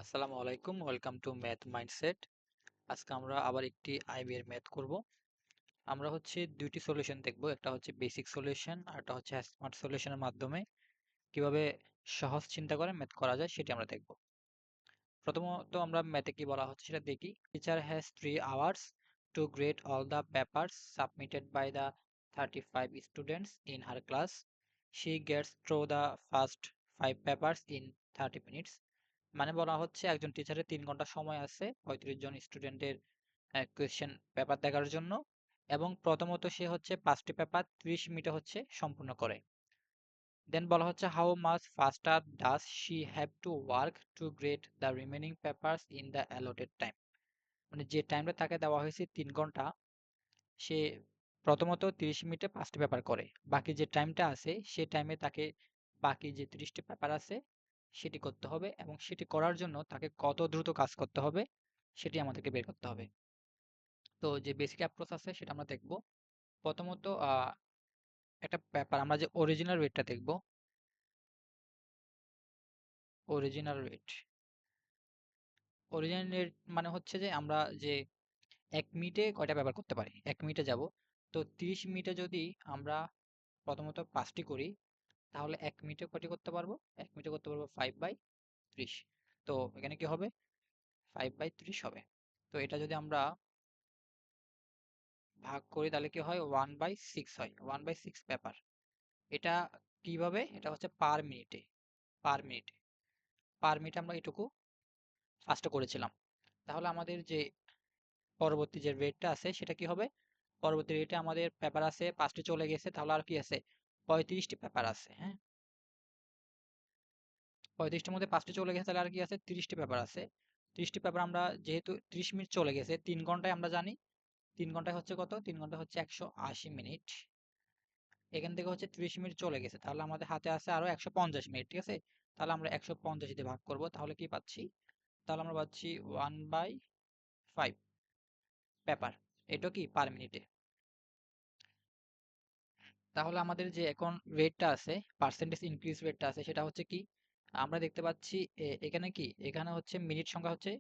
আসসালামু আলাইকুম, welcome to math mindset. আজকে আমরা আবার একটি আইবি এর ম্যাথ করব। আমরা হচ্ছে দুইটি সলিউশন দেখব, একটা হচ্ছে বেসিক সলিউশন আর একটা হচ্ছে স্মার্ট সলিউশনের মাধ্যমে কিভাবে সহজ চিন্তা করে ম্যাথ করা যায় সেটি আমরা দেখব। প্রথমত আমরা ম্যাথে কি বলা হচ্ছে সেটা দেখি। Teacher has 3 hours to grade all the papers submitted by the 35 students in her class. She gets through the first 5 papers in 30 minutes. মানে বলা হচ্ছে একজন টিচারের 3 ঘন্টা সময় আছে 35 জন স্টুডেন্টের কোয়েশ্চেন পেপার দেখার জন্য, এবং প্রথমত সে হচ্ছে 5টি পেপার 30 মিনিটে হচ্ছে সম্পূর্ণ করে। দেন বলা হচ্ছে how much faster does she have to work to grade the remaining papers in the allotted time. মানে যে টাইমটা তাকে দেওয়া হয়েছে 3 ঘন্টা, সে প্রথমত 30 মিনিটে 5টি পেপার করে, বাকি যে টাইমটা আছে সে টাইমে তাকে বাকি যে 30টি পেপার আছে সেটি করতে হবে, এবং সেটি করার জন্য তাকে কত দ্রুত কাজ করতে হবে সেটি আমাদেরকে বের করতে হবে। তো যে বেসিক অ্যাপ্রোচ আছে সেটা আমরা দেখব। প্রথমত একটা পেপার আমরা যে অরিজিনাল রেটটা দেখব। অরিজিনাল রেট, অরিজিনাল রেট মানে হচ্ছে যে আমরা যে 1 মিনিটে কয়টা পেপার করতে পারি, 1 মিনিটে যাব। তো 30 মিনিটে যদি আমরা প্রথমত 5টি করি, তাহলে 1 মিনিটে কয়টি করতে পারবো? 1 মিনিটে করতে পারবো 5/30। তো এখানে কি হবে? 5/30 হবে। তো এটা যদি আমরা ভাগ করি তাহলে কি হয়? 1/6 হয়, 1/6 পেপার। এটা কিভাবে? এটা হচ্ছে পার মিনিটে, পার মিনিটে, পার মিনিটে আমরা এটুকু ফার্স্টে করেছিলাম। তাহলে আমাদের যে পরবর্তী যে রেটটা আছে সেটা কি হবে? পরবর্তী রেটে আমাদের পেপার আছে 5টি চলে গেছে, তাহলে আর কি আছে? 35টি পেপার আছে। হ্যাঁ, 35টার মধ্যে 5টি চলে গেছে, তাহলে আর কি আছে? 30টি পেপার আছে। 30টি পেপার আমরা যেহেতু 30 মিনিট চলে গেছে, 3 ঘন্টায় আমরা জানি 3 ঘন্টায় হচ্ছে কত? 3 ঘন্টা হচ্ছে 180 মিনিট। এখান থেকে হচ্ছে 30 মিনিট চলে গেছে, তাহলে আমাদের হাতে আছে আরো 150 মিনিট, ঠিক আছে? তাহলে আমরা 150 দিয়ে ভাগ করব, তাহলে কি পাচ্ছি? তাহলে আমরা পাচ্ছি 1/5 পেপার। এটা কি পার মিনিটে। তাহলে আমাদের যে এখন রেটটা আছে, পার্সেন্টেজ ইনক্রিজ রেটটা আছে, সেটা হচ্ছে কি? আমরা দেখতে পাচ্ছি এখানে কি, এখানে হচ্ছে মিনিট সংখ্যা হচ্ছে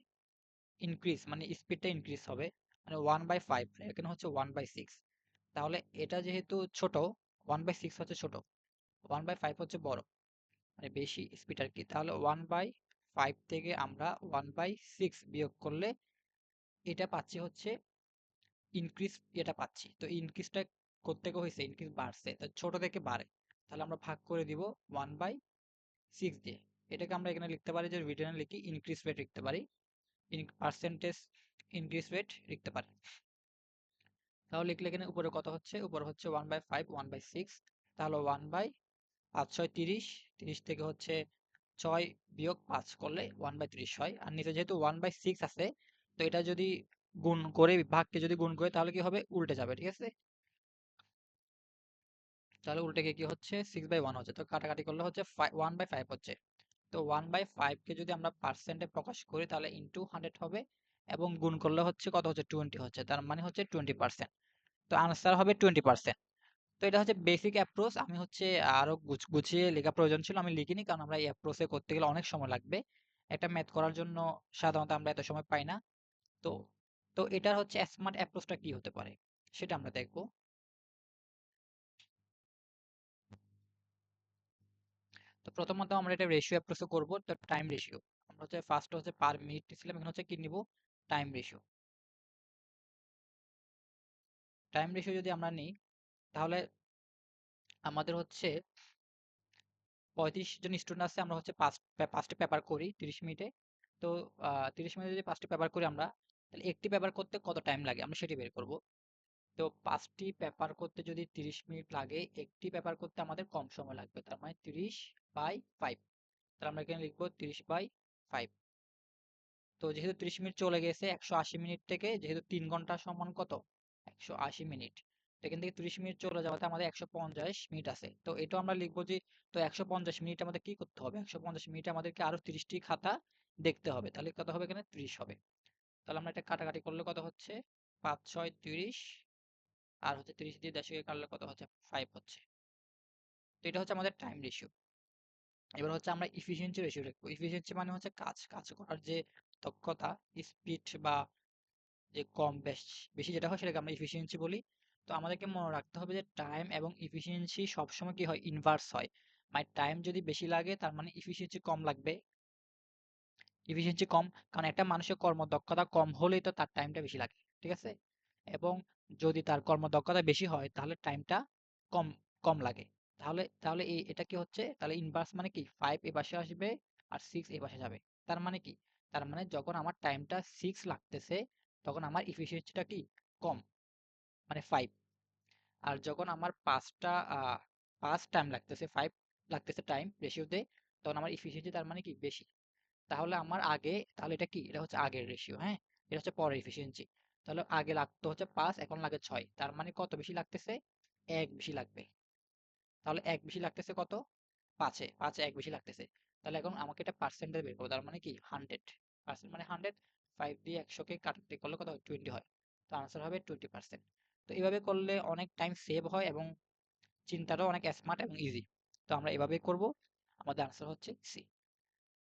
ইনক্রিজ, মানে স্পিডটা ইনক্রিজ হবে, মানে 1/5, এখানে হচ্ছে 1/6। তাহলে এটা যেহেতু ছোট, 1/6 হচ্ছে ছোট, 1/5 হচ্ছে বড়, মানে বেশি স্পিড আর কি। তাহলে 1/5 থেকে আমরা 1/6 বিয়োগ করলে এটা পাচ্ছি হচ্ছে ইনক্রিজ, এটা পাচ্ছি। তো ইনক্রিজটা কোত্থেকে হয়েছে? ইনক্রিজ বাড়ছে, তো ছোট থেকে বাড়ে। তাহলে আমরা ভাগ করে দিব 1/6 দিয়ে। এটাকে আমরা এখানে লিখতে পারি, যে রিটার্ন লিখি ইনক্রিজ রেট লিখতে পারি, পার্সেন্টেজ ইনক্রিজ রেট লিখতে পারি। তাহলে লিখলে এখানে উপরে কত হচ্ছে? উপরে হচ্ছে 1/5, 1/6। তাহলে 1/5 × 5 = 30, 30 থেকে হচ্ছে 6 বিয়োগ 5 করলে 1/30 হয়। আর নিচে যেহেতু 1/6 আছে, তো এটা যদি গুণ করে, ভাগকে যদি গুণ করে, তাহলে কি হবে? উল্টে যাবে, ঠিক আছে? তাহলে উল্টে গিয়ে কি হচ্ছে? 6/1 হচ্ছে। তো কাটাকাটি করলে হচ্ছে 1/5 হচ্ছে। তো 1/5 কে যদি আমরা পার্সেন্টে প্রকাশ করি তাহলে ইনটু 100 হবে, এবং গুণ করলে হচ্ছে কত হচ্ছে? 20 হচ্ছে। তার মানে হচ্ছে 20%। তো আনসার হবে 20%। তো এটা হচ্ছে বেসিক অ্যাপ্রোচ। আমি হচ্ছে আরো গুছিয়ে লেখা প্রয়োজন ছিল, আমি লিখিনি, কারণ আমরা এই অ্যাপ্রোচে করতে গেলে অনেক সময় লাগবে। একটা ম্যাথ করার জন্য সাধারণত আমরা এত সময় পাই না। তো তো এটার হচ্ছে স্মার্ট অ্যাপ্রোচটা কি হতে পারে সেটা আমরা দেখব। তো প্রথমত আমরা এটা রেশিও অ্যাপ্রোচে করব। তো টাইম রেশিও, আমরা হচ্ছে ফার্স্ট হচ্ছে পার মিনিট নিছিলাম, এখানে হচ্ছে কি নিব? Time ratio. টাইম রেশিও যদি আমরা নিই, তাহলে আমাদের হচ্ছে 35 জন স্টুডেন্ট আছে, আমরা হচ্ছে 5টি পেপার করি 30 মিনিটে। তো 30 মিনিটে যদি 5টি পেপার করি আমরা, তাহলে একটি পেপার করতে কত টাইম লাগে আমরা সেটি বের করব। তো 5টি পেপার করতে যদি 30 মিনিট লাগে, একটি পেপার করতে আমাদের কম সময় লাগবে, তার মানে 30/5। তাহলে আমরা এখানে লিখবো 30/5। তো যেহেতু 30 মিনিট চলে গেছে, 180 মিনিট থেকে যেহেতু 3 ঘন্টা সমান কত? 180 মিনিট। তো এখান থেকে 30 মিনিট চলে যাওয়াতে আমাদের 150 মিনিট আছে। তো এটাও আমরা লিখবো যে, তো 150 মিনিট আমাদের কি করতে হবে? 150 মিনিটে আমাদেরকে আরো 30টি খাতা দেখতে হবে, তাহলে কত হবে? এখানে 30 হবে। তাহলে আমরা এটা কাটাকাটি করলে কত হচ্ছে? 5 × 6 = 30, আর হচ্ছে 30 দিয়ে 10 কাটলে কত হচ্ছে? 5 হচ্ছে। তো এটা হচ্ছে আমাদের টাইম রেশিও। এবার হচ্ছে আমরা ইফিসিয়েন্সি রেশিও লিখবো। ইফিসিয়েন্সি মানে হচ্ছে কাজ কাজ করার যে দক্ষতা, স্পিড বা যে কম বেশি যেটা হয় সেটাকে আমরা ইফিসিয়েন্সি বলি। তো আমাদেরকে মনে রাখতে হবে যে টাইম এবং ইফিসিয়েন্সি সবসময় কি হয়, ইনভার্স হয়। মানে টাইম যদি বেশি লাগে তার মানে ইফিসিয়েন্সি কম লাগবে, এফিসিয়েন্সি কম, কারণ একটা মানুষের কর্মদক্ষতা কম হলেই তো তার টাইমটা বেশি লাগে, ঠিক আছে? এবং যদি তার কর্মদক্ষতা বেশি হয় তাহলে টাইমটা কম কম লাগে। তাহলে তাহলে এটা কি হচ্ছে, তাহলে ইনভার্স মানে কি 5 এ পাশে আসবে আর 6 এই পাশে যাবে। তার মানে কি, তার মানে যখন আমার টাইমটা 6 লাগতেছে তখন আমার এফিসিয়েন্সিটা কি কম, মানে 5। আর যখন আমার 5 টাইম লাগতেছে, 5 লাগতেছে টাইম রেশিওতে, তখন আমার এফিসিয়েন্সি তার মানে কি বেশি। তাহলে আমার আগে, তাহলে এটা কি, এটা হচ্ছে আগের রেশিও, হ্যাঁ, এটা হচ্ছে পরের এফিসিয়েন্সি। তাহলে আগে লাগতো হচ্ছে 5, এখন লাগে 6, তার মানে কত বেশি লাগতেছে, 1 বেশি লাগবে। তাহলে 1 বেশি লাগতেছে কত, 5-এ 1 বেশি লাগতেছে। তাহলে এখন আমাকে এটা পার্সেন্টেজ বের করবো, তার মানে কি 100%, মানে 100, 5 দিয়ে 100 কে কাটতে করলে কত হয়, 20 হয়। তো আনসার হবে 20%। তো এভাবে করলে অনেক টাইম সেভ হয় এবং চিন্তাটাও অনেক স্মার্ট এবং ইজি। তো আমরা এভাবেই করব, আমাদের আনসার হচ্ছে সি।